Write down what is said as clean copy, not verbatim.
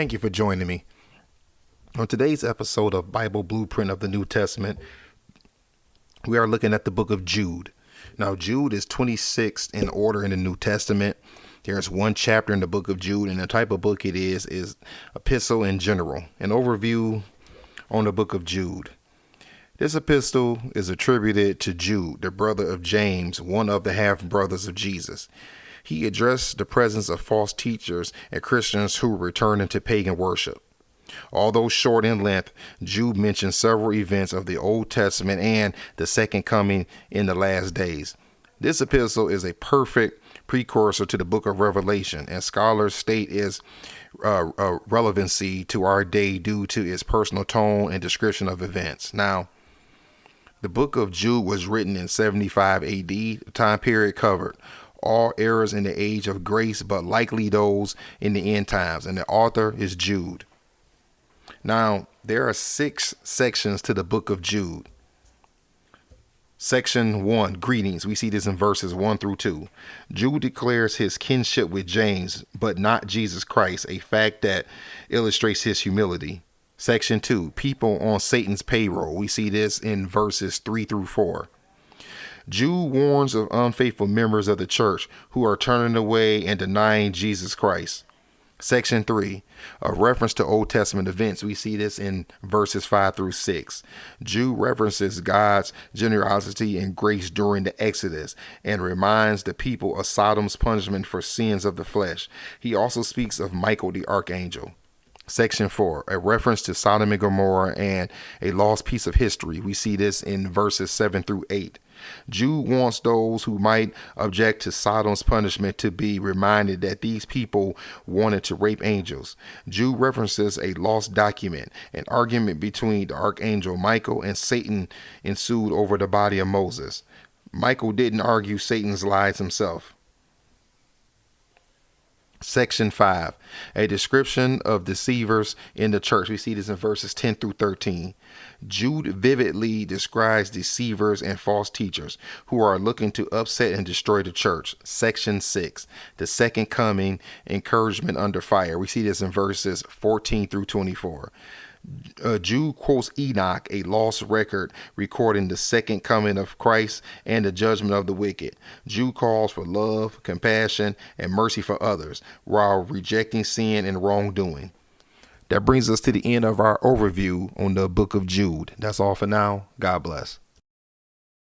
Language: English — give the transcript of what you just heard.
Thank you for joining me. On today's episode of Bible Blueprint of the New Testament, we are looking at the book of Jude. Now, Jude is 26th in order in the New Testament. There's one chapter in the book of Jude, and the type of book it is epistle in general. An overview on the book of Jude. This epistle is attributed to Jude, the brother of James, one of the half-brothers of Jesus. He addressed the presence of false teachers and Christians who were returning to pagan worship. Although short in length, Jude mentions several events of the Old Testament and the second coming in the last days. This epistle is a perfect precursor to the book of Revelation, and scholars state its relevancy to our day due to its personal tone and description of events. Now, the book of Jude was written in 75 AD, the time period covered all eras in the age of grace, but likely those in the end times. And the author is Jude. Now, there are 6 sections to the book of Jude. Section 1, greetings. We see this in verses 1 through 2. Jude declares his kinship with James, but not Jesus Christ, a fact that illustrates his humility. Section 2, people on Satan's payroll. We see this in verses 3 through 4. Jude warns of unfaithful members of the church who are turning away and denying Jesus Christ. Section 3, a reference to Old Testament events. We see this in verses 5 through 6. Jude references God's generosity and grace during the Exodus and reminds the people of Sodom's punishment for sins of the flesh. He also speaks of Michael the archangel. Section 4, a reference to Sodom and Gomorrah and a lost piece of history. We see this in verses 7 through 8. Jude wants those who might object to Sodom's punishment to be reminded that these people wanted to rape angels. Jude references a lost document. An argument between the archangel Michael and Satan ensued over the body of Moses. Michael didn't argue Satan's lies himself. Section 5, a description of deceivers in the church. We see this in verses 10 through 13. Jude vividly describes deceivers and false teachers who are looking to upset and destroy the church. Section 6, the second coming, encouragement under fire. We see this in verses 14 through 24. Jude quotes Enoch, a lost record recording the second coming of Christ and the judgment of the wicked. Jude calls for love, compassion, and mercy for others while rejecting sin and wrongdoing. That brings us to the end of our overview on the book of Jude. That's all for now. God bless.